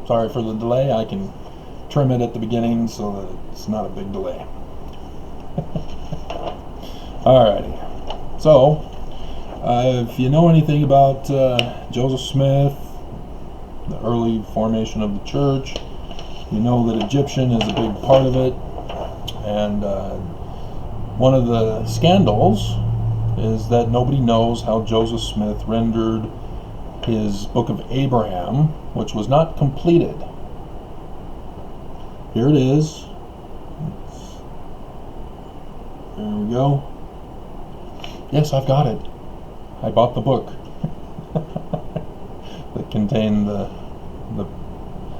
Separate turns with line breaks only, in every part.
sorry for the delay. I can trim it at the beginning so that it's not a big delay. Alrighty. So, if you know anything about Joseph Smith, the early formation of the church, you know that Egyptian is a big part of it. And one of the scandals is that nobody knows how Joseph Smith rendered his Book of Abraham, which was not completed. Here it is. There we go. Yes, I've got it. I bought the book that contained the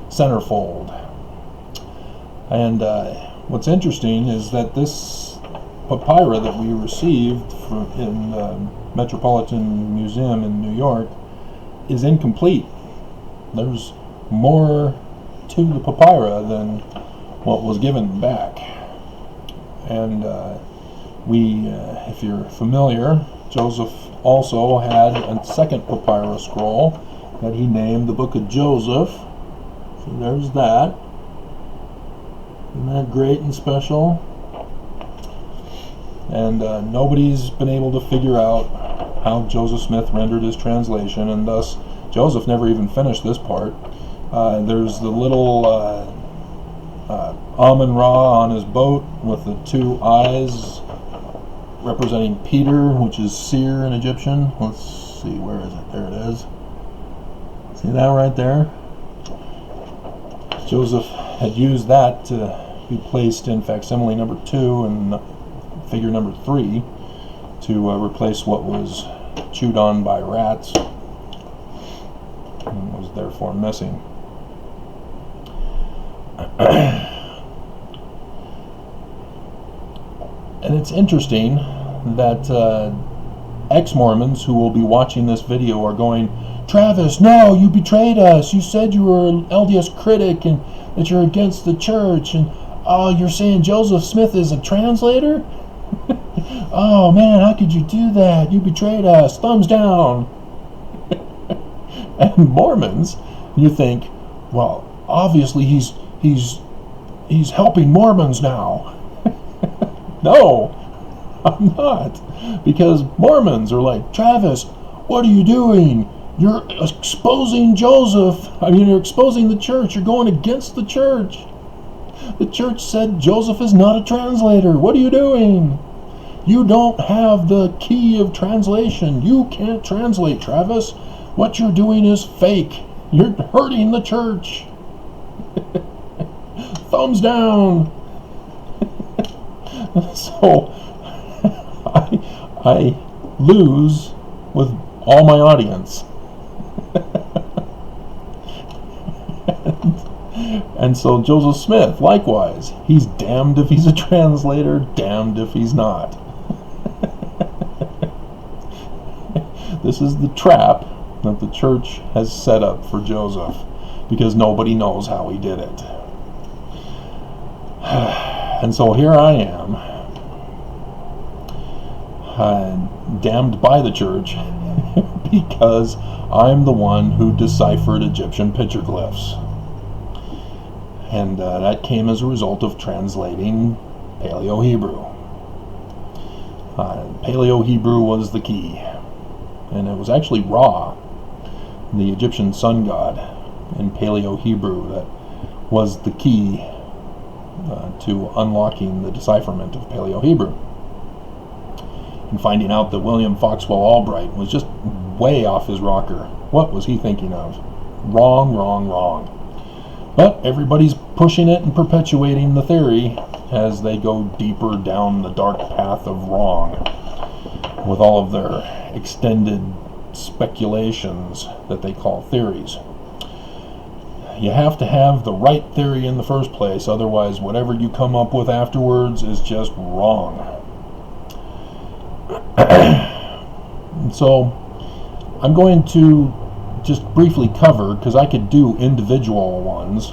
centerfold. And what's interesting is that this papyrus that we received in the Metropolitan Museum in New York is incomplete. There's more to the papyrus than what was given back. And if you're familiar, Joseph also had a second papyrus scroll that he named the Book of Joseph. So there's that. Isn't that great and special? And nobody's been able to figure out how Joseph Smith rendered his translation, and thus Joseph never even finished this part. There's the little Amun-Ra on his boat with the two eyes representing Peter, which is seer in Egyptian. Let's see, where is it? There it is. See that right there? Joseph had used that to be placed in facsimile number 2 and figure number 3 to replace what was chewed on by rats and was therefore missing. And it's interesting that ex-Mormons who will be watching this video are going, "Travis, no, you betrayed us. You said you were an LDS critic and that you're against the church, and oh, you're saying Joseph Smith is a translator? Oh man, how could you do that? You betrayed us. Thumbs down." And Mormons, you think, well, obviously he's helping Mormons now. No, I'm not, because Mormons are like, "Travis, what are you doing? You're exposing Joseph. You're exposing the church. You're going against the church. The church said Joseph is not a translator. What are you doing? You don't have the key of translation. You can't translate, Travis. What you're doing is fake. You're hurting the church." Thumbs down. So I lose with all my audience. And so Joseph Smith, likewise, he's damned if he's a translator, damned if he's not. This is the trap that the church has set up for Joseph, because nobody knows how he did it. And so here I am, damned by the church, because I'm the one who deciphered Egyptian petroglyphs. And that came as a result of translating Paleo-Hebrew. Paleo-Hebrew was the key. And it was actually Ra, the Egyptian sun god, in Paleo-Hebrew, that was the key to unlocking the decipherment of Paleo-Hebrew. And finding out that William Foxwell Albright was just way off his rocker. What was he thinking of? Wrong, wrong, wrong. But everybody's pushing it and perpetuating the theory as they go deeper down the dark path of wrong with all of their extended speculations that they call theories. You have to have the right theory in the first place, otherwise whatever you come up with afterwards is just wrong. So I'm going to just briefly cover, because I could do individual ones,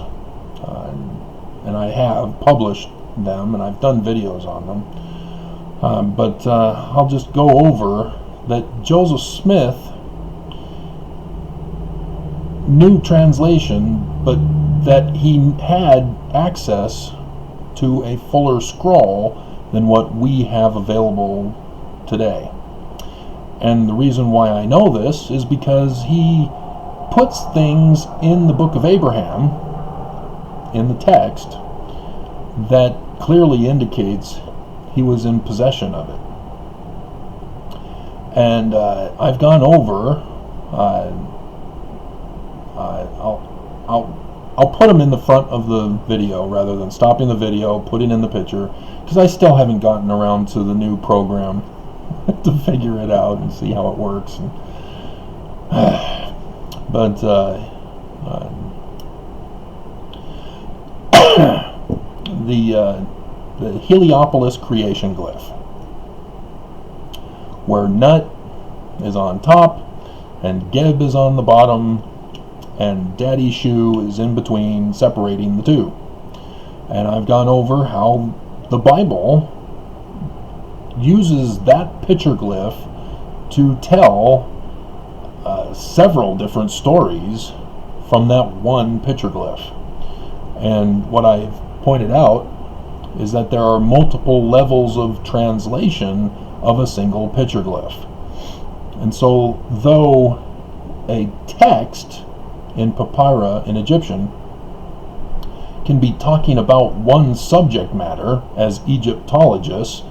and I have published them and I've done videos on them, but I'll just go over that Joseph Smith new translation, but that he had access to a fuller scroll than what we have available today. And the reason why I know this is because he puts things in the book of Abraham, in the text, that clearly indicates he was in possession of it. And I've gone over, I'll put them in the front of the video rather than stopping the video, putting in the picture, because I still haven't gotten around to the new program to figure it out and see how it works. But the Heliopolis creation glyph, where Nut is on top and Geb is on the bottom and Daddy Shoe is in between, separating the two. And I've gone over how the Bible uses that picture glyph to tell several different stories from that one picture glyph. And what I've pointed out is that there are multiple levels of translation of a single picture glyph. And so, though a text in papyra in Egyptian can be talking about one subject matter, as Egyptologists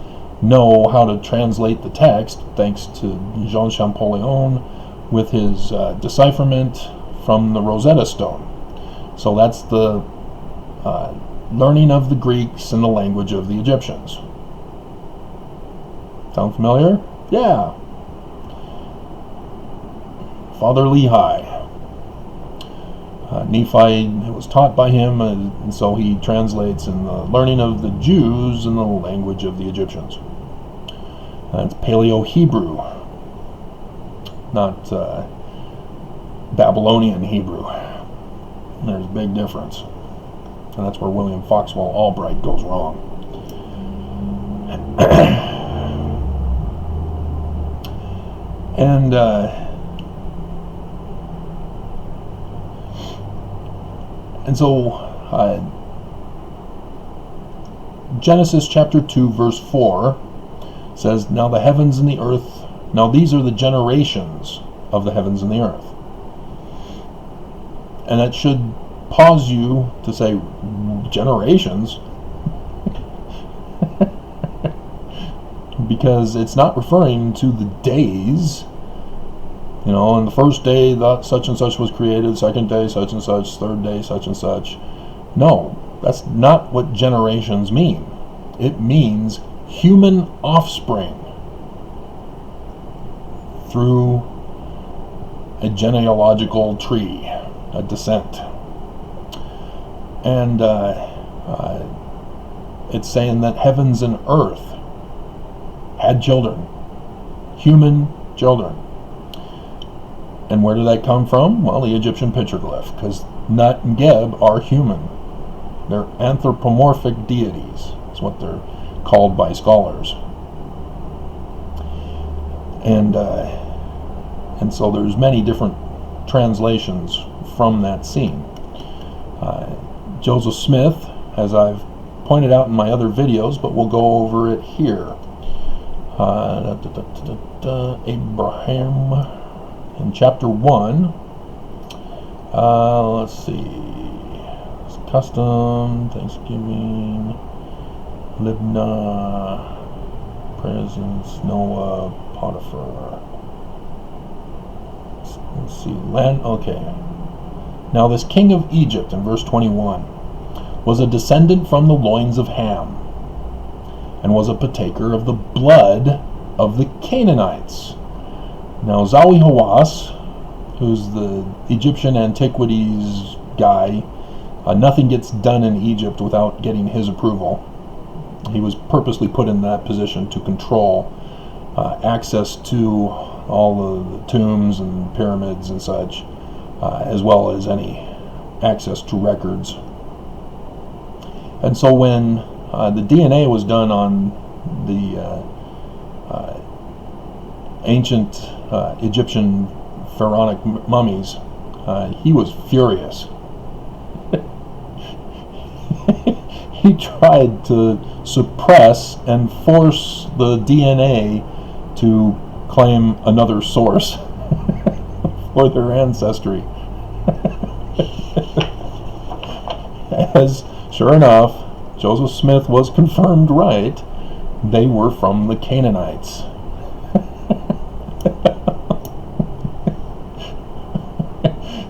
know how to translate the text, thanks to Jean Champollion with his decipherment from the Rosetta Stone. So that's the learning of the Greeks and the language of the Egyptians. Sound familiar? Yeah. Father Lehi. Nephi, it was taught by him, and so he translates in the learning of the Jews and the language of the Egyptians. That's Paleo-Hebrew, not Babylonian Hebrew. There's a big difference. And that's where William Foxwell Albright goes wrong. And so Genesis chapter 2 verse 4 says, now the heavens and the earth, now these are the generations of the heavens and the earth. And that should pause you to say, generations? Because it's not referring to the days. You know, on the first day that such and such was created, second day such and such, third day such and such. No, that's not what generations mean. It means human offspring through a genealogical tree, a descent. And it's saying that heavens and earth had children, human children. And where did that come from? Well, the Egyptian petroglyph, because Nut and Geb are human. They're anthropomorphic deities. That's what they're called by scholars. And so there's many different translations from that scene. Joseph Smith, as I've pointed out in my other videos, but we'll go over it here. Abraham, in chapter 1, let's see, custom, Thanksgiving, Libnah, presence, Noah, Potiphar. Let's see, land, okay. Now this king of Egypt, in verse 21, was a descendant from the loins of Ham, and was a partaker of the blood of the Canaanites. Now Zawi Hawass, who's the Egyptian antiquities guy, nothing gets done in Egypt without getting his approval. He was purposely put in that position to control access to all the tombs and pyramids and such, as well as any access to records. And so when the DNA was done on the ancient Egyptian pharaonic mummies, he was furious. He tried to suppress and force the DNA to claim another source for their ancestry. As, sure enough, Joseph Smith was confirmed right. They were from the Canaanites.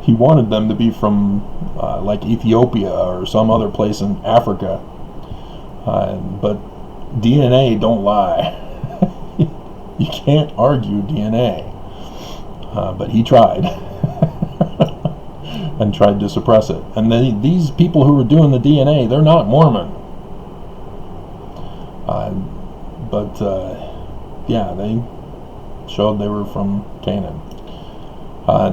He wanted them to be from like Ethiopia or some other place in Africa. But DNA don't lie. You can't argue DNA. But he tried. And tried to suppress it. And these people who were doing the DNA, they're not Mormon. Yeah, they showed they were from Canaan.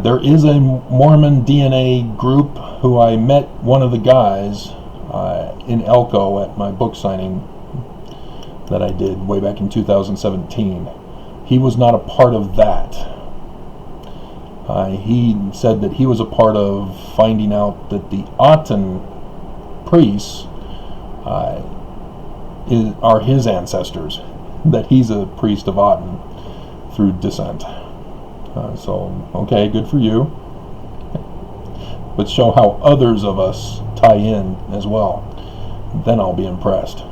There is a Mormon DNA group who I met one of the guys in Elko at my book signing that I did way back in 2017. He was not a part of that. He said that he was a part of finding out that the Aten priests are his ancestors, that he's a priest of Aten through descent. So, okay, good for you. But show how others of us tie in as well. Then I'll be impressed.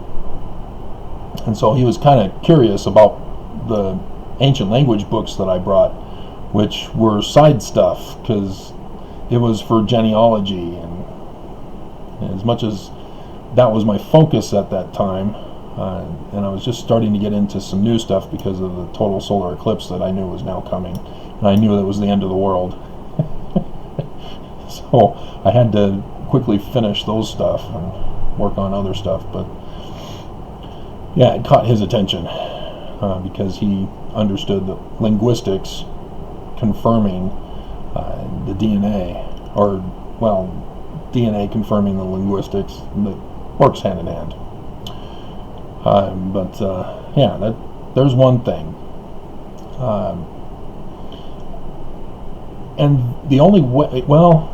And so he was kind of curious about the ancient language books that I brought, which were side stuff, because it was for genealogy. And as much as that was my focus at that time, and I was just starting to get into some new stuff because of the total solar eclipse that I knew was now coming. And I knew that was the end of the world. So I had to quickly finish those stuff and work on other stuff. But yeah, it caught his attention because he understood that linguistics confirming the DNA, or, well, DNA confirming the linguistics, that works hand in hand. Yeah, there's one thing. And the only way, well,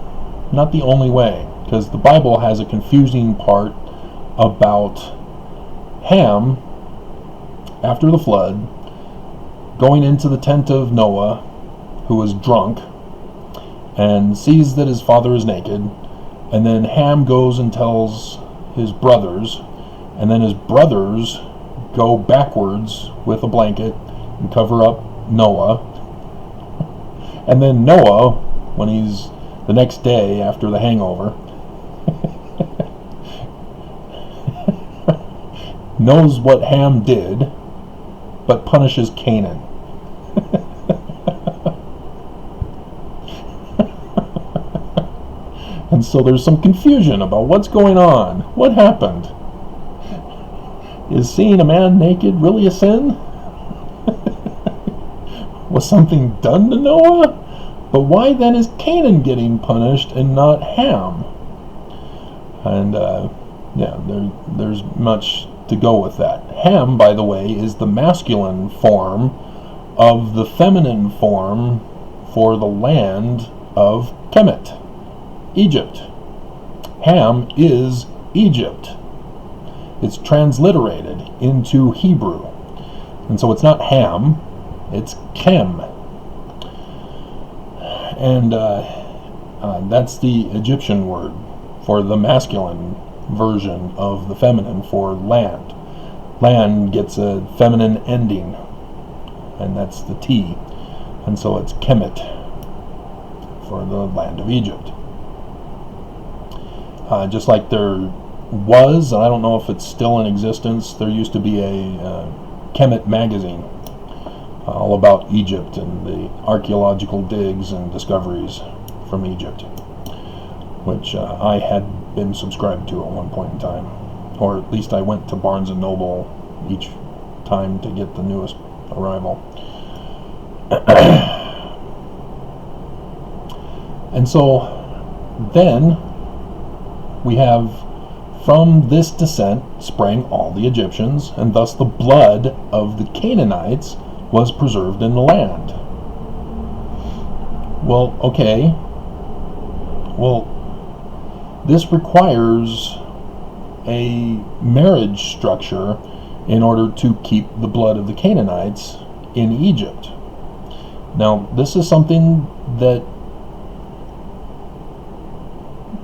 not the only way, because the Bible has a confusing part about Ham, after the flood, going into the tent of Noah, who was drunk, and sees that his father is naked, and then Ham goes and tells his brothers, and then his brothers go backwards with a blanket and cover up Noah. And then Noah, when he's the next day after the hangover, knows what Ham did, but punishes Canaan. And so there's some confusion about what's going on. What happened? Is seeing a man naked really a sin? Was something done to Noah? But why then is Canaan getting punished and not Ham? And yeah, there's much to go with that. Ham, by the way, is the masculine form of the feminine form for the land of Kemet, Egypt. Ham is Egypt. It's transliterated into Hebrew. And so it's not Ham, it's Chem. And that's the Egyptian word for the masculine version of the feminine for land. Land gets a feminine ending, and that's the T. And so it's Kemet for the land of Egypt. Just like there was, and I don't know if it's still in existence, there used to be a Kemet magazine all about Egypt and the archaeological digs and discoveries from Egypt, which I had been subscribed to at one point in time, or at least I went to Barnes & Noble each time to get the newest arrival. And so then we have, from this descent sprang all the Egyptians, and thus the blood of the Canaanites was preserved in the land. Well, okay, Well, this requires a marriage structure in order to keep the blood of the Canaanites in Egypt. Now, this is something that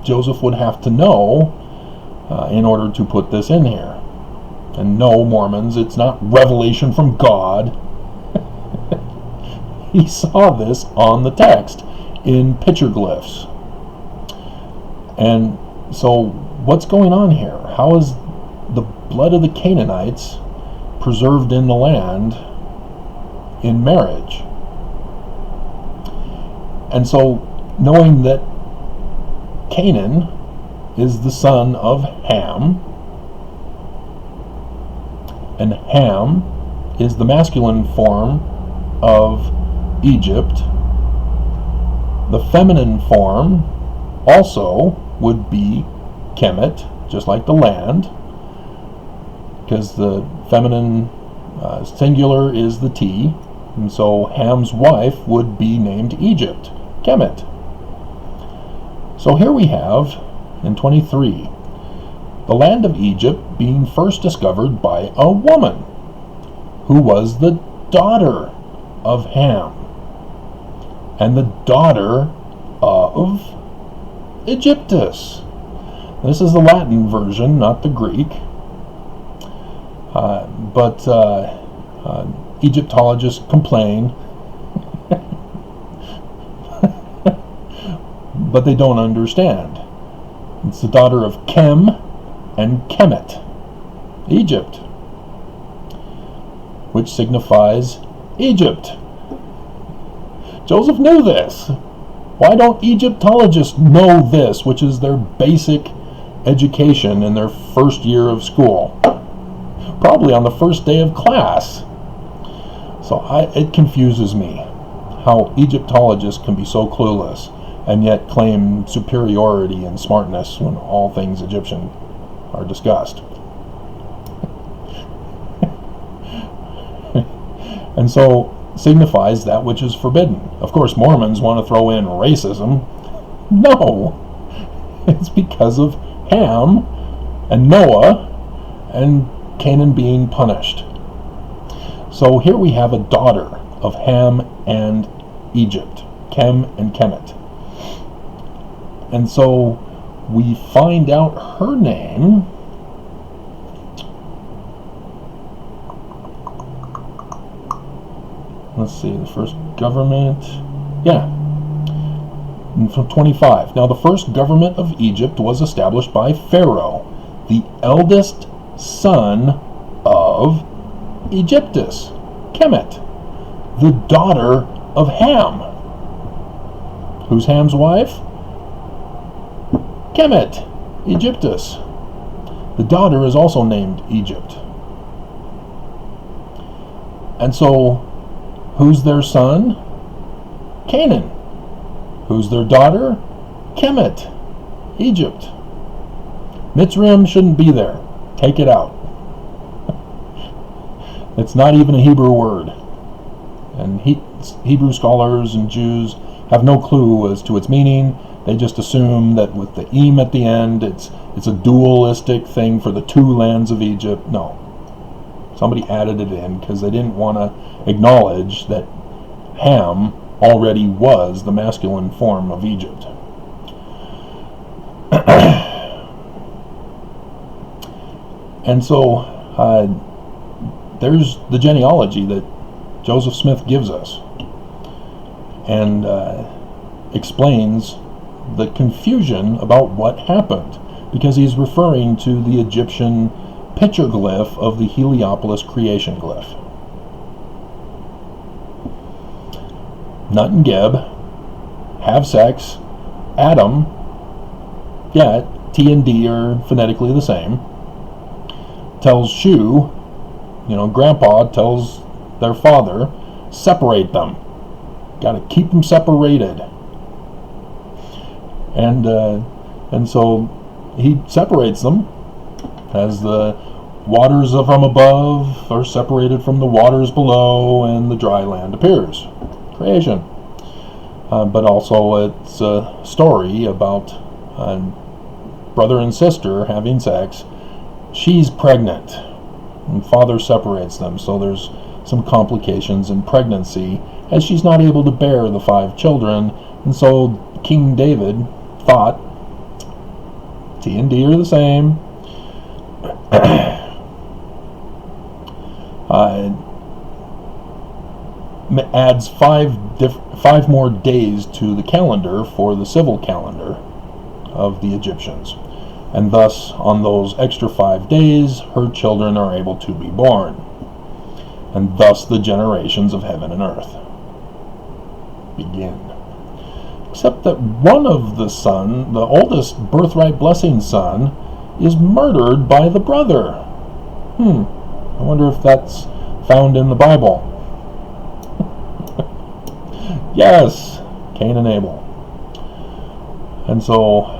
Joseph would have to know in order to put this in here. And no, Mormons, it's not revelation from God. He saw this on the text in petroglyphs. And so what's going on here? How is the blood of the Canaanites preserved in the land in marriage? And so, knowing that Canaan is the son of Ham, and Ham is the masculine form of Egypt, the feminine form also would be Kemet, just like the land, because the feminine singular is the T, and so Ham's wife would be named Egypt, Kemet. So here we have, in 23, the land of Egypt being first discovered by a woman, who was the daughter of Ham, and the daughter of Egyptus. This is the Latin version, not the Greek. But Egyptologists complain, but they don't understand. It's the daughter of Chem and Kemet, Egypt, which signifies Egypt. Joseph knew this. Why don't Egyptologists know this, which is their basic education in their first year of school? Probably on the first day of class. So it confuses me how Egyptologists can be so clueless and yet claim superiority and smartness when all things Egyptian are discussed. And so signifies that which is forbidden. Of course, Mormons want to throw in racism. No, it's because of Ham and Noah and Canaan being punished. So here we have a daughter of Ham and Egypt, Chem and Kemet. And so we find out her name. Let's see, the first government. Yeah, from 25. Now the first government of Egypt was established by Pharaoh, the eldest son of Egyptus, Kemet, the daughter of Ham. Who's Ham's wife? Kemet, Egyptus. The daughter is also named Egypt. And so, who's their son? Canaan. Who's their daughter? Kemet, Egypt. Mitzrayim shouldn't be there. Take it out. It's not even a Hebrew word. And Hebrew scholars and Jews have no clue as to its meaning. They just assume that with the "im" at the end, it's a dualistic thing for the two lands of Egypt. No. Somebody added it in because they didn't want to acknowledge that Ham already was the masculine form of Egypt. And so there's the genealogy that Joseph Smith gives us and explains the confusion about what happened, because he's referring to the Egyptian petroglyph of the Heliopolis creation glyph. Nut and Geb have sex. Adam, yeah, T and D are phonetically the same. Tells Shu, Grandpa tells their father, separate them. Got to keep them separated. And so he separates them as the waters from above are separated from the waters below, and the dry land appears. Creation. but also it's a story about brother and sister having sex. She's pregnant, and father separates them, so there's some complications in pregnancy, as she's not able to bear the 5 children, and so King David thought, T and D are the same, adds 5 more days to the calendar for the civil calendar of the Egyptians. And thus, on those extra 5 days, her children are able to be born. And thus the generations of heaven and earth begin. Except that one of the son, the oldest birthright blessing son, is murdered by the brother. I wonder if that's found in the Bible. Yes, Cain and Abel. And so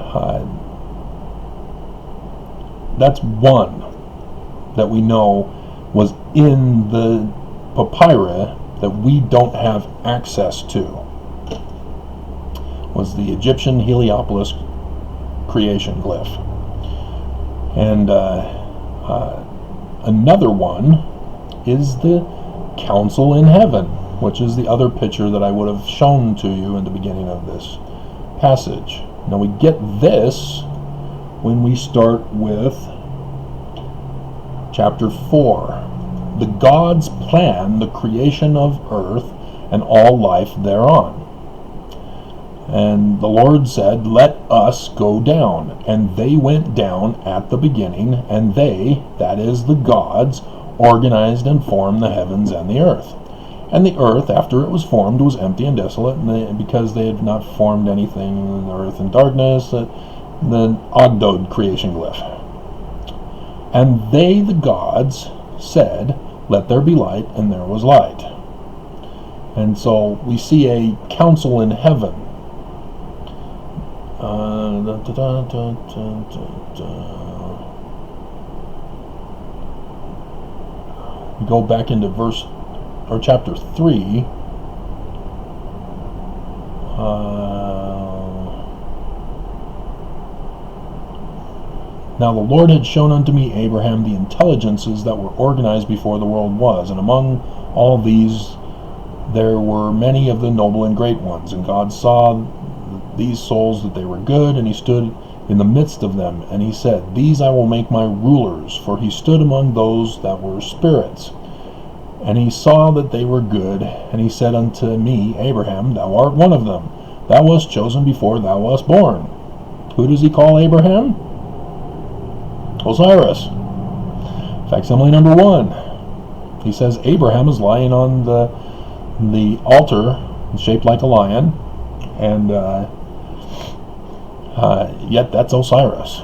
that's one that we know was in the papyri that we don't have access to, was the Egyptian Heliopolis creation glyph. And another one is the Council in Heaven, which is the other picture that I would have shown to you in the beginning of this passage. Now we get this when we start with chapter 4, the God's plan, the creation of earth and all life thereon. And the Lord said, let us go down. And they went down at the beginning, and they, that is the gods, organized and formed the heavens and the earth. And the earth, after it was formed, was empty and desolate, and because they had not formed anything in the earth in darkness, the Ogdod creation glyph. And they, the gods, said, let there be light, and there was light. And so we see a council in heaven. We go back into chapter 3. Now the Lord had shown unto me, Abraham, the intelligences that were organized before the world was, and among all these there were many of the noble and great ones. And God saw these souls that they were good, and he stood in the midst of them, and he said, these I will make my rulers, for he stood among those that were spirits. And he saw that they were good, and he said unto me, Abraham, thou art one of them. Thou wast chosen before thou wast born. Who does he call Abraham? Osiris. Facsimile number 1. He says Abraham is lying on the altar, shaped like a lion, and yet that's Osiris.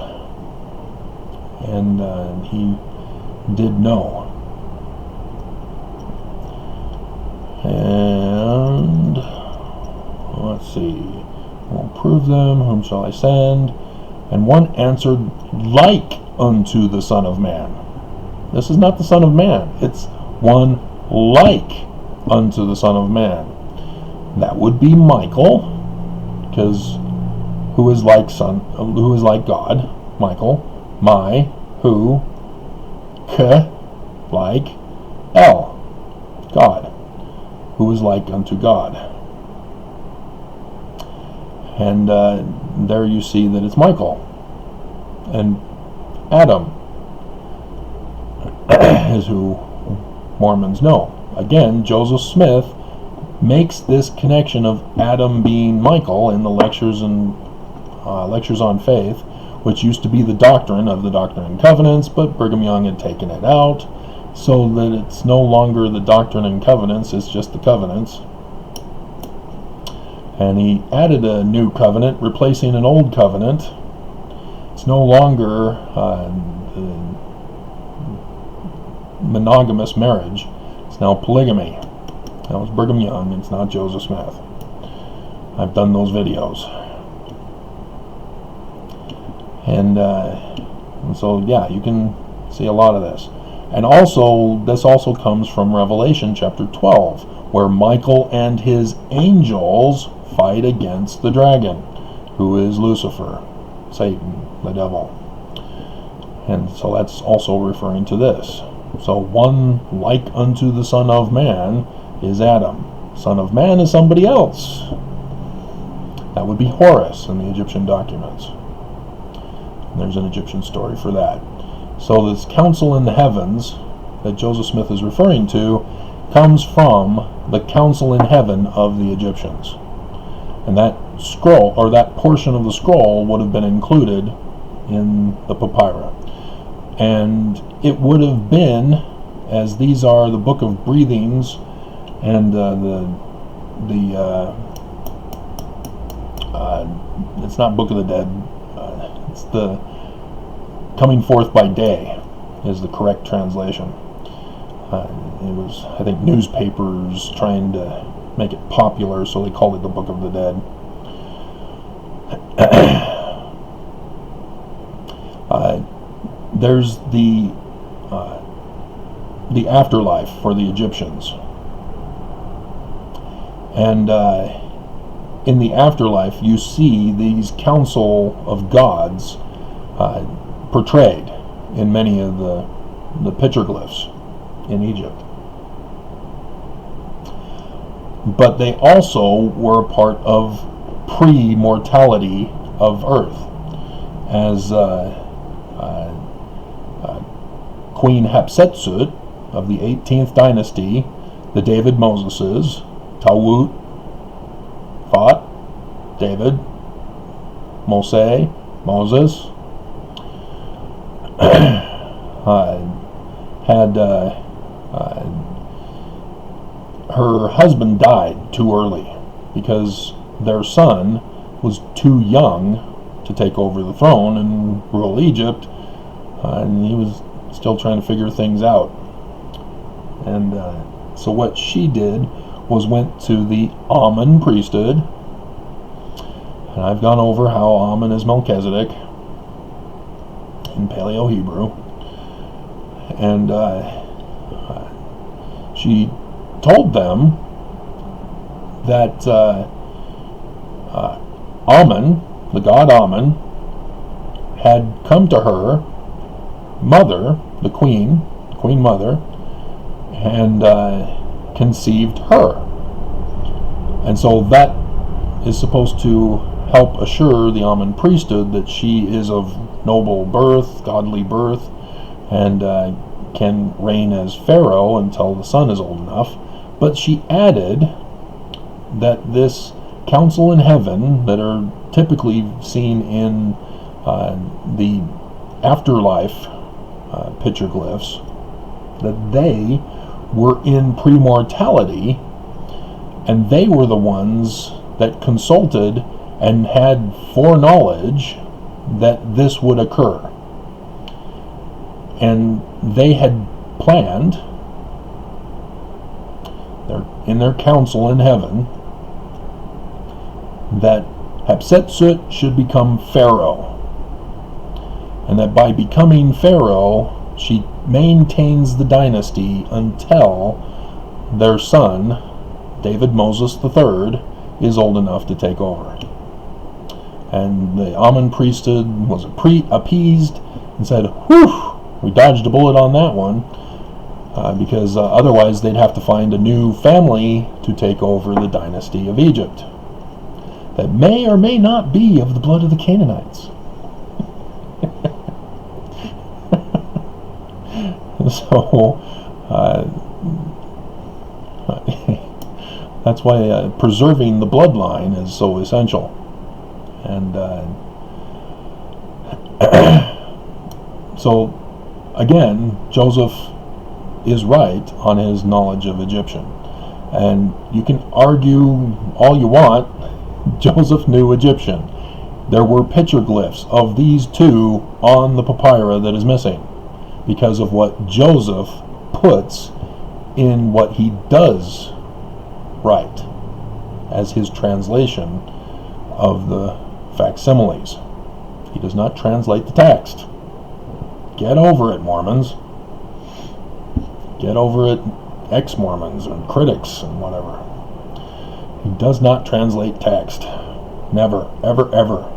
And he did know. And let's see. I'll prove them. Whom shall I send? And one answered, like unto the Son of Man. This is not the Son of Man. It's one like unto the Son of Man. That would be Michael, because who is like God? Michael. My, who, k, like, El, God, who is like unto God. And there you see that it's Michael. And Adam is who Mormons know. Again, Joseph Smith makes this connection of Adam being Michael in the lectures and lectures on faith, which used to be the doctrine of the Doctrine and Covenants, but Brigham Young had taken it out, so that it's no longer the Doctrine and Covenants, it's just the Covenants. And he added a new covenant, replacing an old covenant. It's no longer monogamous marriage. It's now polygamy. That was Brigham Young. It's not Joseph Smith. I've done those videos. And so, yeah, you can see a lot of this. And also, this also comes from Revelation chapter 12, where Michael and his angels fight against the dragon, who is Lucifer, Satan, the devil. And so that's also referring to this. So one like unto the Son of Man is Adam. Son of Man is somebody else. That would be Horus in the Egyptian documents. And there's an Egyptian story for that. So this council in the heavens that Joseph Smith is referring to comes from the council in heaven of the Egyptians. And that scroll, or that portion of the scroll, would have been included in the papyri. And it would have been, as these are the Book of Breathings and it's not Book of the Dead, it's the Coming Forth by Day is the correct translation. It was, I think, newspapers trying to make it popular, so they called it the Book of the Dead. There's the afterlife for the Egyptians, and in the afterlife you see these council of gods portrayed in many of the petroglyphs in Egypt. But they also were a part of pre-mortality of Earth, as Queen Hatshepsut of the 18th dynasty, the David Moseses, Tawut, Phot, David, Moses, had her husband died too early because their son was too young to take over the throne and rule Egypt, and he was still trying to figure things out. And so what she did was went to the Amun priesthood, and I've gone over how Amun is Melchizedek in Paleo-Hebrew, and she told them that Amun, the god Amun, had come to her mother, the queen mother, and conceived her. And so that is supposed to help assure the Amun priesthood that she is of noble birth, godly birth, and can reign as pharaoh until the son is old enough. But she added that this council in heaven that are typically seen in the afterlife petroglyphs, that they were in premortality, and they were the ones that consulted and had foreknowledge that this would occur. And they had planned in their council in heaven that Hatshepsut should become pharaoh, and that by becoming pharaoh she maintains the dynasty until their son, David Moses III, is old enough to take over. And the Amun priesthood was appeased and said, "Whew, we dodged a bullet on that one," because otherwise they'd have to find a new family to take over the dynasty of Egypt that may or may not be of the blood of the Canaanites. So that's why preserving the bloodline is so essential. And so again, Joseph is right on his knowledge of Egyptian, and you can argue all you want. Joseph knew Egyptian. There were petroglyphs of these two on the papyri that is missing because of what Joseph puts in what he does write as his translation of the facsimiles. He does not translate the text. Get over it, Mormons. Get over it, ex-Mormons and critics and whatever. He does not translate text. Never, ever, ever.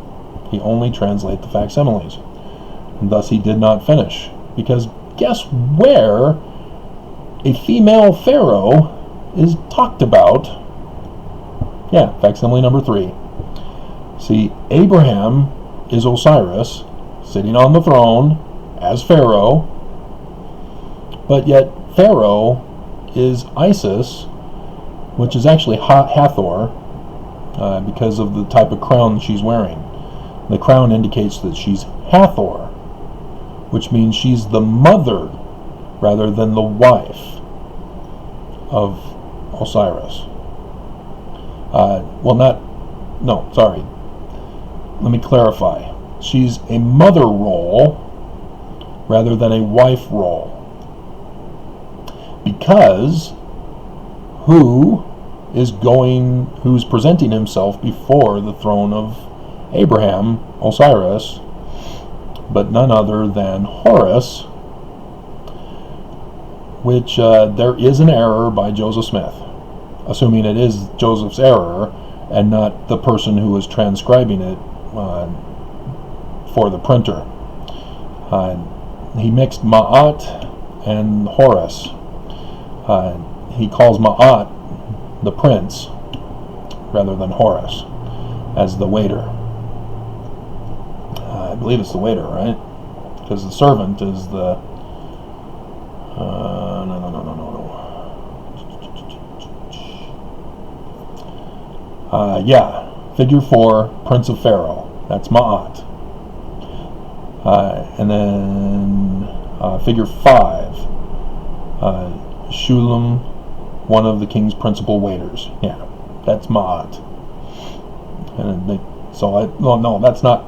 He only translates the facsimiles. And thus he did not finish. Because guess where a female pharaoh is talked about? Yeah, facsimile number 3. See, Abraham is Osiris, sitting on the throne as pharaoh, but yet pharaoh is Isis, which is actually Hathor, because of the type of crown she's wearing. The crown indicates that she's Hathor, which means she's the mother rather than the wife of Osiris. Let me clarify. She's a mother role rather than a wife role. Because who's presenting himself before the throne of Abraham, Osiris, but none other than Horus, which there is an error by Joseph Smith, assuming it is Joseph's error and not the person who is transcribing it for the printer. He mixed Ma'at and Horus. He calls Ma'at the prince rather than Horus as the waiter. I believe it's the waiter, right? Because the servant is the... no. Figure 4, Prince of Pharaoh. That's Ma'at. And then figure 5, Shulam, one of the king's principal waiters. Yeah, that's Ma'at. And that's not.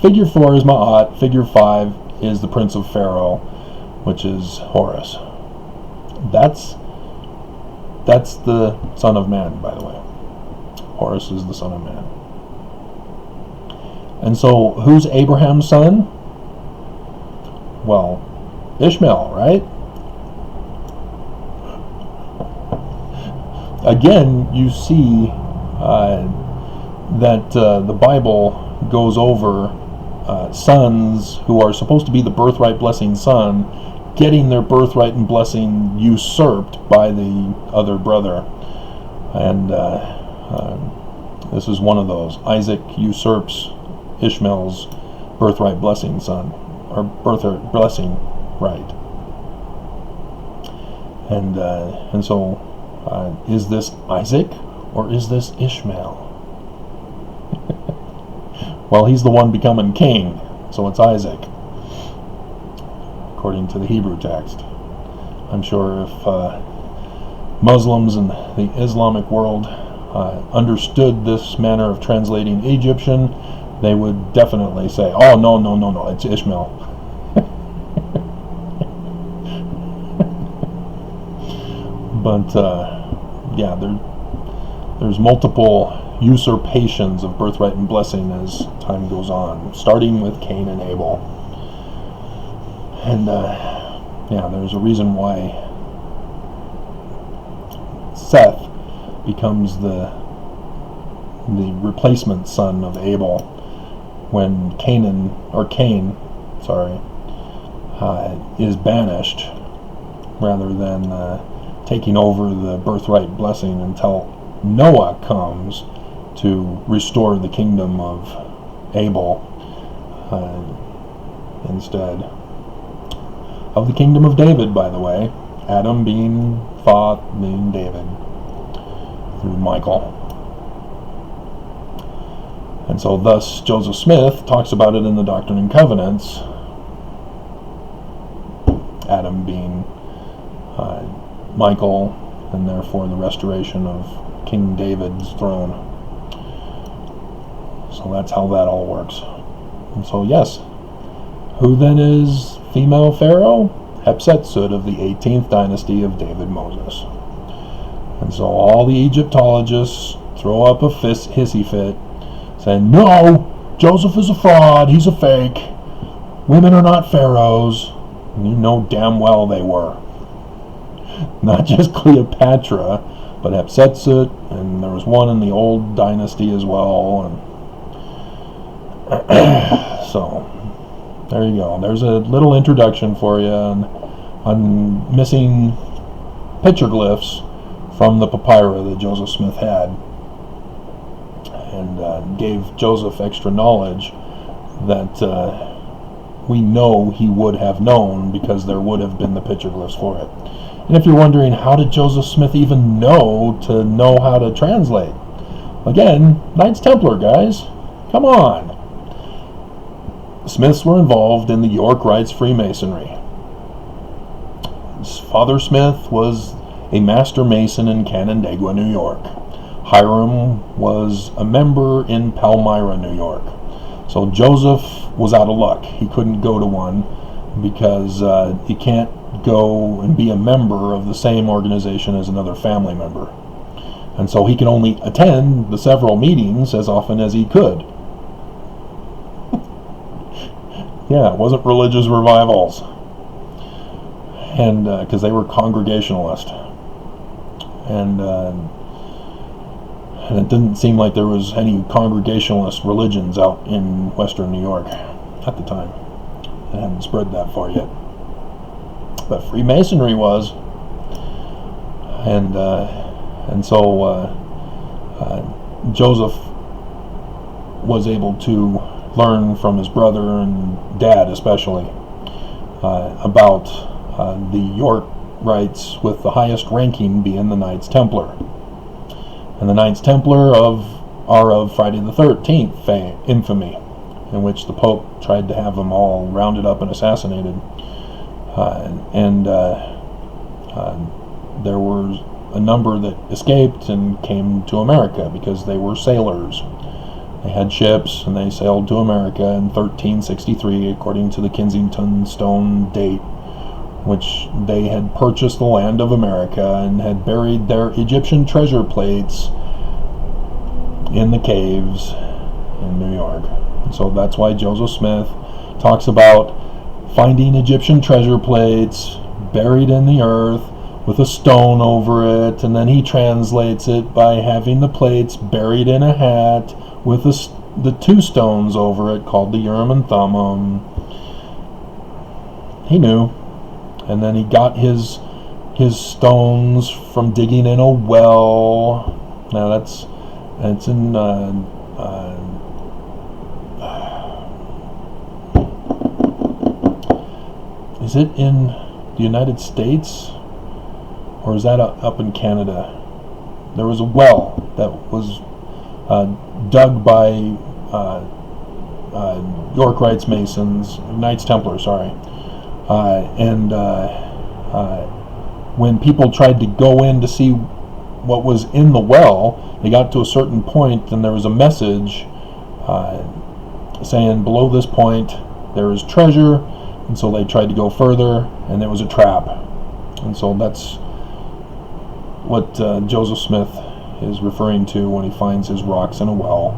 Figure 4 is Ma'at. Figure 5 is the Prince of Pharaoh, which is Horus. That's the Son of Man, by the way. Horus is the Son of Man. And so, who's Abraham's son? Well, Ishmael, right? Again, you see that the Bible goes over sons who are supposed to be the birthright blessing son getting their birthright and blessing usurped by the other brother. And this is one of those. Isaac usurps Ishmael's birthright blessing son, or birthright blessing right. And so is this Isaac or is this Ishmael? Well, he's the one becoming king, so it's Isaac, according to the Hebrew text. I'm sure if Muslims in the Islamic world understood this manner of translating Egyptian, they would definitely say, oh, no, it's Ishmael. But, there's multiple usurpations of birthright and blessing as time goes on, starting with Cain and Abel. And, there's a reason why Seth becomes the replacement son of Abel when Cain is banished rather than taking over the birthright blessing until Noah comes to restore the kingdom of Abel instead of the kingdom of David, by the way. Adam being David through Michael. And so thus Joseph Smith talks about it in the Doctrine and Covenants, Adam being Michael, and therefore the restoration of King David's throne. So that's how that all works. And so yes, who then is female pharaoh? Hatshepsut of the 18th dynasty of David Moses. And so all the Egyptologists throw up a hissy fit, saying, no, Joseph is a fraud, he's a fake, women are not pharaohs. And you know damn well they were. Not just Cleopatra, but but Hepsetset, and there was one in the old dynasty as well. And so there you go. There's a little introduction for you on missing petroglyphs from the papyri that Joseph Smith had, and gave Joseph extra knowledge that we know he would have known, because there would have been the petroglyphs for it. And if you're wondering, how did Joseph Smith even know how to translate? Again, Knights Templar, guys. Come on. The Smiths were involved in the York Rites Freemasonry. Father Smith was a master mason in Canandaigua, New York. Hiram was a member in Palmyra, New York. So Joseph was out of luck. He couldn't go to one, because you can't go and be a member of the same organization as another family member. And so he could only attend the several meetings as often as he could. Yeah, it wasn't religious revivals. And because they were Congregationalist. And it didn't seem like there was any Congregationalist religions out in Western New York at the time. It hadn't spread that far yet. But Freemasonry was. And so Joseph was able to learn from his brother and dad especially about the York Rites, with the highest ranking being the Knights Templar. And the Knights Templar are of Friday the 13th infamy, in which the Pope tried to have them all rounded up and assassinated. There were a number that escaped and came to America because they were sailors. They had ships and they sailed to America in 1363, according to the Kensington Stone date, which they had purchased the land of America and had buried their Egyptian treasure plates in the caves in New York. And so that's why Joseph Smith talks about finding Egyptian treasure plates buried in the earth with a stone over it, and then he translates it by having the plates buried in a hat with the two stones over it called the Urim and Thummim. He knew. And then he got his stones from digging in a well. Now it's in is it in the United States, or is that up in Canada? There was a well that was dug by York Rites Masons, Knights Templar, sorry. And when people tried to go in to see what was in the well, they got to a certain point and there was a message saying below this point there is treasure, and so they tried to go further and there was a trap. And so that's what Joseph Smith is referring to when he finds his rocks in a well.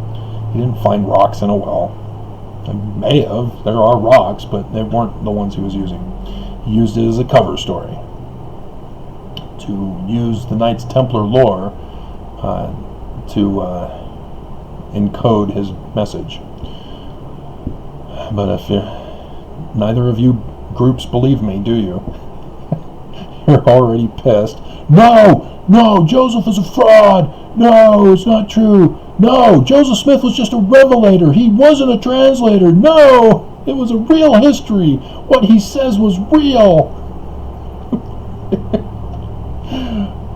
He didn't find rocks in a well. He may have. There are rocks, but they weren't the ones he was using. He used it as a cover story to use the Knights Templar lore to encode his message. But if neither of you groups believe me, do you? You're already pissed. No, Joseph is a fraud. No, it's not true. No, Joseph Smith was just a revelator. He wasn't a translator. No, it was a real history. What he says was real.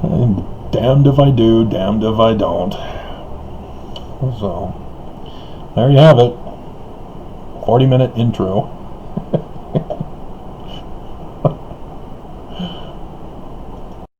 And damned if I do, damned if I don't. So, there you have it. 40-minute intro.